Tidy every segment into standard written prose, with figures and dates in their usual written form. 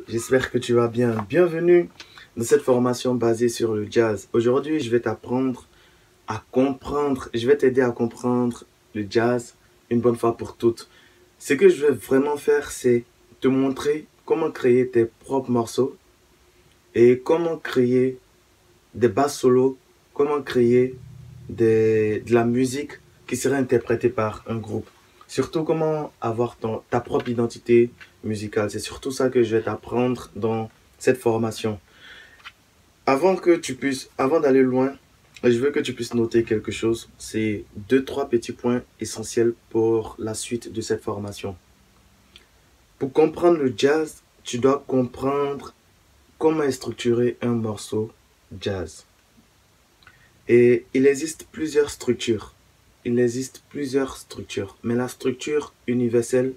j'espère que tu vas bien. Bienvenue dans cette formation basée sur le jazz. Aujourd'hui, je vais t'apprendre à comprendre, je vais t'aider à comprendre le jazz une bonne fois pour toutes. Ce que je vais vraiment faire, c'est te montrer comment créer tes propres morceaux et comment créer des basses solos, comment créer de la musique qui serait interprétée par un groupe. Surtout comment avoir ta propre identité musicale. C'est surtout ça que je vais t'apprendre dans cette formation. Avant d'aller loin, je veux que tu puisses noter quelque chose. C'est deux, trois petits points essentiels pour la suite de cette formation. Pour comprendre le jazz, tu dois comprendre comment est structuré un morceau jazz. Et il existe plusieurs structures. Mais la structure universelle,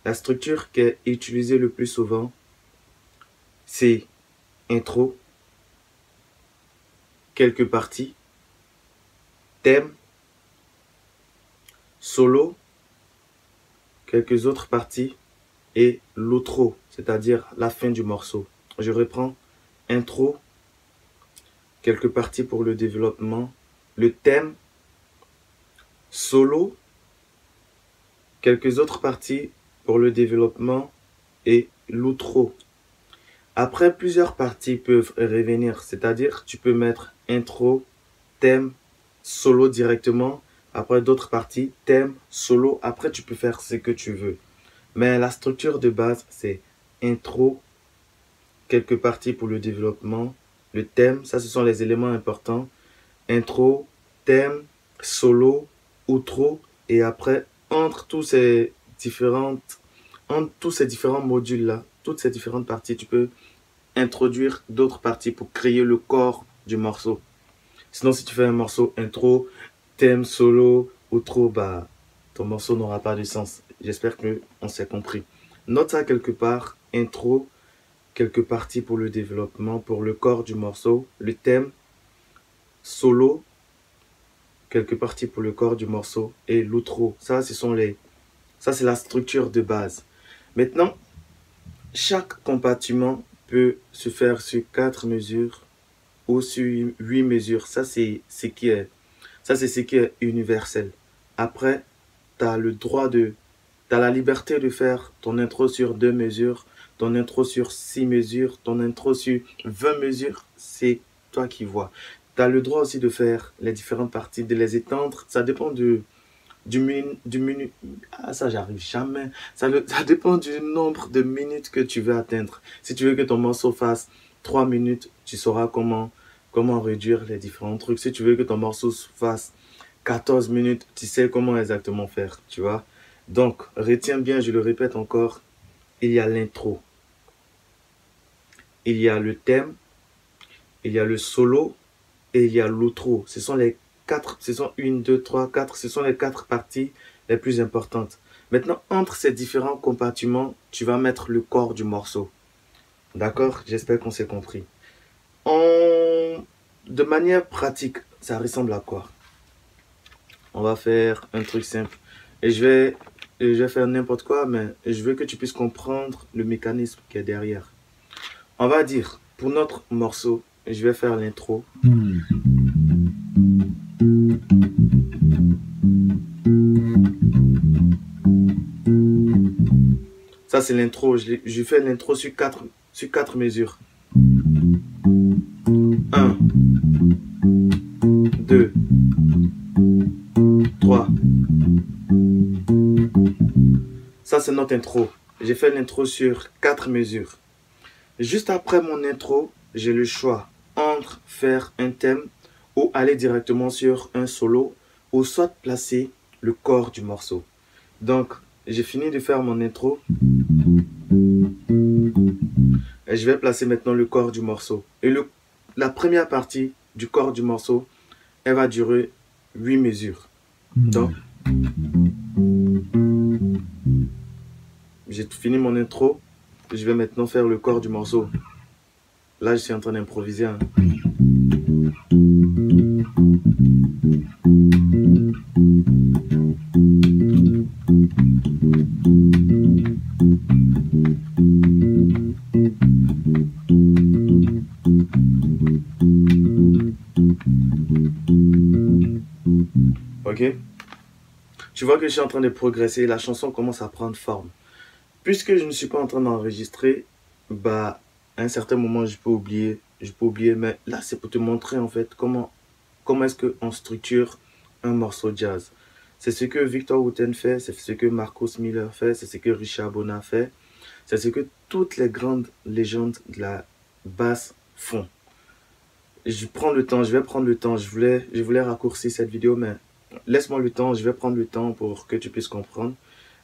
la structure qui est utilisée le plus souvent, c'est intro, quelques parties, thème, solo, quelques autres parties et l'outro, c'est-à-dire la fin du morceau. Je reprends: intro, quelques parties pour le développement, le thème, solo, quelques autres parties pour le développement et l'outro. Après, plusieurs parties peuvent revenir, c'est-à-dire tu peux mettre intro, thème, solo directement. Après, d'autres parties, thème, solo. Après, tu peux faire ce que tu veux. Mais la structure de base, c'est intro, quelques parties pour le développement, le thème, ça ce sont les éléments importants. Intro, thème, solo, outro, et après, entre tous ces différents modules-là, toutes ces différentes parties, tu peux introduire d'autres parties pour créer le corps du morceau. Sinon, si tu fais un morceau intro, thème, solo, outro, ton morceau n'aura pas de sens. J'espère qu'on s'est compris. Note ça quelque part: intro, quelques parties pour le développement, pour le corps du morceau, le thème, solo, quelques parties pour le corps du morceau et l'outro. Ça, c'est la structure de base. Maintenant, chaque compartiment peut se faire sur 4 mesures ou sur 8 mesures. Ça, c'est ce qui est universel. Après, tu as la liberté de faire ton intro sur 2 mesures, ton intro sur 6 mesures, ton intro sur 20 mesures. C'est toi qui vois. Tu as le droit aussi de faire les différentes parties, de les étendre. Ça dépend du minute. Ça, j'arrive jamais. Ça dépend du nombre de minutes que tu veux atteindre. Si tu veux que ton morceau fasse 3 minutes, tu sauras comment réduire les différents trucs. Si tu veux que ton morceau fasse 14 minutes, tu sais comment exactement faire, tu vois. Donc, retiens bien, je le répète encore, il y a l'intro, il y a le thème, il y a le solo et il y a l'outro. Ce sont les 4 parties les plus importantes. Maintenant, entre ces différents compartiments, tu vas mettre le corps du morceau. D'accord? J'espère qu'on s'est compris. De manière pratique, ça ressemble à quoi? On va faire un truc simple. Et je vais faire n'importe quoi, mais je veux que tu puisses comprendre le mécanisme qui est derrière. On va dire, pour notre morceau, je vais faire l'intro. Ça, c'est l'intro. Je fais l'intro sur 4 mesures. 1, 2, 3. Ça, c'est notre intro. J'ai fait l'intro sur 4 mesures. Juste après mon intro, j'ai le choix entre faire un thème ou aller directement sur un solo ou soit placer le corps du morceau. Donc, j'ai fini de faire mon intro. Et je vais placer maintenant le corps du morceau. Et la première partie du corps du morceau, elle va durer 8 mesures. Donc, j'ai fini mon intro. Je vais maintenant faire le corps du morceau. Là, je suis en train d'improviser. Ok? Tu vois que je suis en train de progresser, la chanson commence à prendre forme. Puisque je ne suis pas en train d'enregistrer, bah, à un certain moment, je peux oublier, mais là, c'est pour te montrer en fait comment est-ce qu'on structure un morceau jazz. C'est ce que Victor Wooten fait, c'est ce que Marcus Miller fait, c'est ce que Richard Bona fait, c'est ce que toutes les grandes légendes de la basse font. Je prends le temps, je vais prendre le temps, je voulais raccourcir cette vidéo, mais laisse-moi le temps, je vais prendre le temps pour que tu puisses comprendre.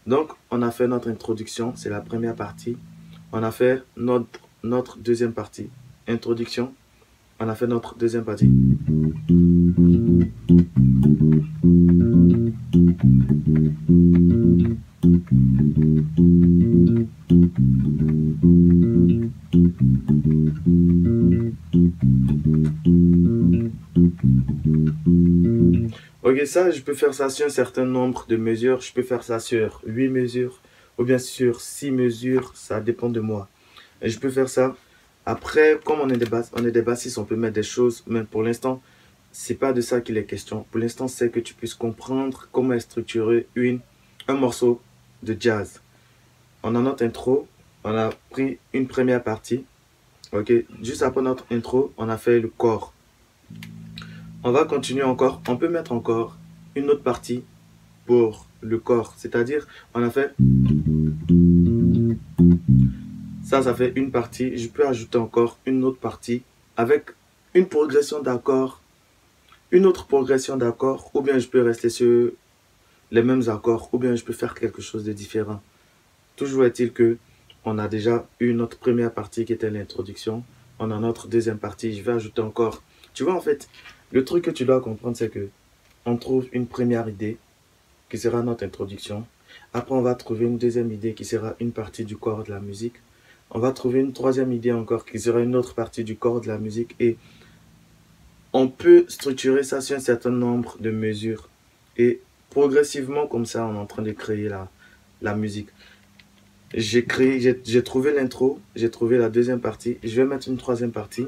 Donc, on a fait notre introduction, c'est la première partie. On a fait notre deuxième partie, introduction. On a fait notre deuxième partie. Ok, ça, je peux faire ça sur un certain nombre de mesures. Je peux faire ça sur 8 mesures ou bien sur 6 mesures. Ça dépend de moi. Et je peux faire ça. Après, comme on est des bassistes, on peut mettre des choses. Mais pour l'instant, c'est pas de ça qu'il est question. Pour l'instant, c'est que tu puisses comprendre comment est structuré un morceau de jazz. On a notre intro. On a pris une première partie. Ok, juste après notre intro, on a fait le corps. On va continuer encore. On peut mettre encore une autre partie pour le corps. C'est-à-dire, on a fait... Ça fait une partie. Je peux ajouter encore une autre partie avec une progression d'accords. Une autre progression d'accords. Ou bien je peux rester sur les mêmes accords. Ou bien je peux faire quelque chose de différent. Toujours est-il que on a déjà eu notre première partie qui était l'introduction. On a notre deuxième partie. Je vais ajouter encore... Tu vois, en fait, le truc que tu dois comprendre, c'est que on trouve une première idée qui sera notre introduction. Après, on va trouver une deuxième idée qui sera une partie du corps de la musique. On va trouver une troisième idée encore qui sera une autre partie du corps de la musique. Et on peut structurer ça sur un certain nombre de mesures. Et progressivement, comme ça, on est en train de créer la musique. J'ai trouvé l'intro, j'ai trouvé la deuxième partie. Je vais mettre une troisième partie.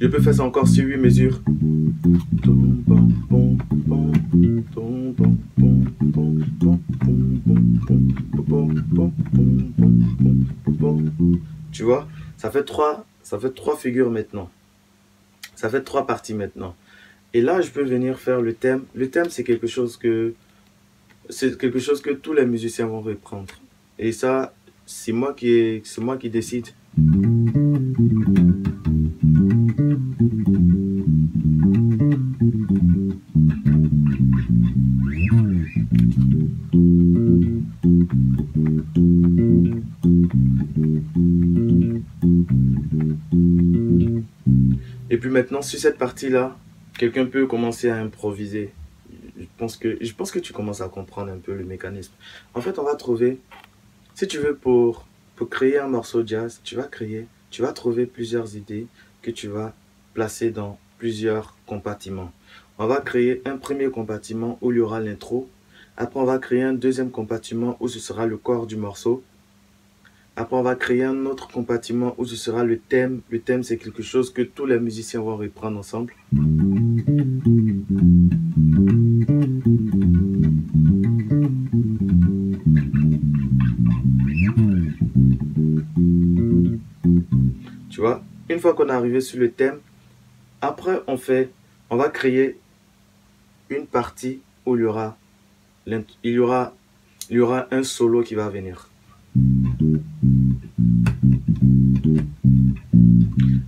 Je peux faire ça encore sur 8 mesures. Tu vois, ça fait trois figures maintenant. Ça fait 3 parties maintenant. Et là, je peux venir faire le thème. Le thème, c'est quelque chose que tous les musiciens vont reprendre. Et ça, c'est moi qui décide. Et puis maintenant, sur cette partie-là, quelqu'un peut commencer à improviser. Je pense que tu commences à comprendre un peu le mécanisme. En fait, on va trouver, si tu veux, pour créer un morceau jazz, tu vas trouver plusieurs idées que tu vas placer dans plusieurs compartiments. On va créer un premier compartiment où il y aura l'intro. Après, on va créer un deuxième compartiment où ce sera le corps du morceau. Après, on va créer un autre compartiment où ce sera le thème. Le thème, c'est quelque chose que tous les musiciens vont reprendre ensemble. Tu vois, une fois qu'on est arrivé sur le thème, après, on va créer une partie où il y aura un solo qui va venir.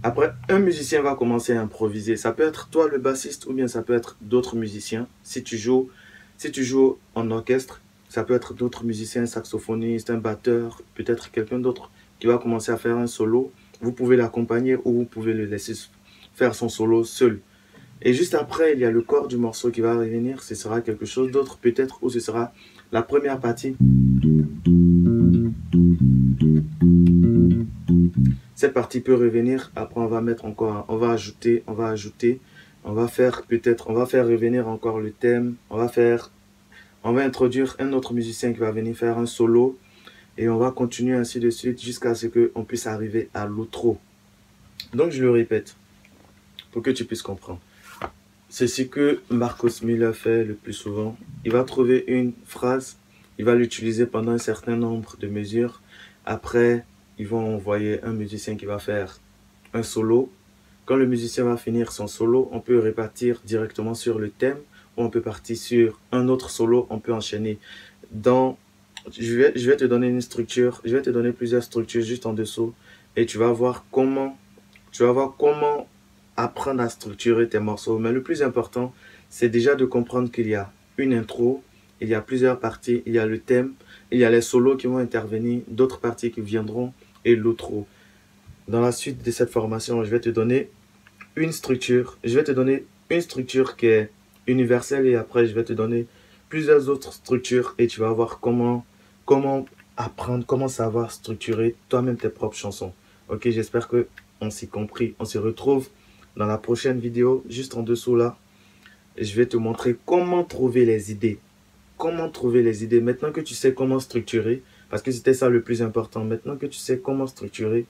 Après, un musicien va commencer à improviser. Ça peut être toi le bassiste ou bien ça peut être d'autres musiciens. Si tu joues en orchestre, ça peut être d'autres musiciens, un saxophoniste, un batteur, peut-être quelqu'un d'autre qui va commencer à faire un solo. Vous pouvez l'accompagner ou vous pouvez le laisser faire son solo seul. Et juste après, il y a le corps du morceau qui va revenir. Ce sera quelque chose d'autre, peut-être, ou ce sera la première partie. Cette partie peut revenir. Après, on va mettre encore, on va ajouter, on va faire revenir encore le thème. On va On va introduire un autre musicien qui va venir faire un solo. Et on va continuer ainsi de suite jusqu'à ce qu'on puisse arriver à l'outro. Donc je le répète, pour que tu puisses comprendre. C'est ce que Marcus Miller fait le plus souvent. Il va trouver une phrase, il va l'utiliser pendant un certain nombre de mesures. Après, ils vont envoyer un musicien qui va faire un solo. Quand le musicien va finir son solo, on peut répartir directement sur le thème ou on peut partir sur un autre solo, on peut enchaîner. Je vais te donner une structure, je vais te donner plusieurs structures juste en dessous et tu vas voir comment apprendre à structurer tes morceaux. Mais le plus important, c'est déjà de comprendre qu'il y a une intro, il y a plusieurs parties, il y a le thème, il y a les solos qui vont intervenir, d'autres parties qui viendront et l'outro. Dans la suite de cette formation, je vais te donner une structure. Je vais te donner une structure qui est universelle et après, je vais te donner plusieurs autres structures et tu vas voir comment apprendre, comment savoir structurer toi-même tes propres chansons. Ok, j'espère que on s'y compris. On se retrouve dans la prochaine vidéo, juste en dessous là. Je vais te montrer comment trouver les idées. Comment trouver les idées. Maintenant que tu sais comment structurer, parce que c'était ça le plus important. Maintenant que tu sais comment structurer,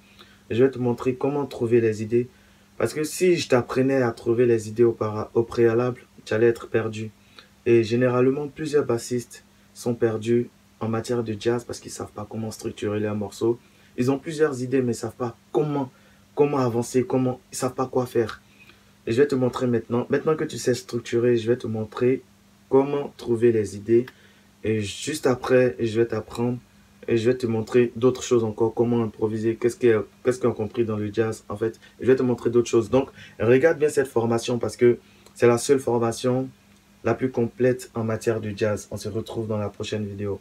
je vais te montrer comment trouver les idées. Parce que si je t'apprenais à trouver les idées au préalable, tu allais être perdu. Et généralement, plusieurs bassistes sont perdus en matière de jazz parce qu'ils ne savent pas comment structurer leurs morceaux. Ils ont plusieurs idées, mais ils ne savent pas comment avancer, ils ne savent pas quoi faire. Et je vais te montrer maintenant. Maintenant que tu sais structurer, je vais te montrer comment trouver les idées. Et juste après, je vais t'apprendre et je vais te montrer d'autres choses encore, comment improviser, qu'est-ce qu'on a compris dans le jazz en fait. Je vais te montrer d'autres choses. Donc, regarde bien cette formation parce que c'est la seule formation la plus complète en matière de jazz. On se retrouve dans la prochaine vidéo.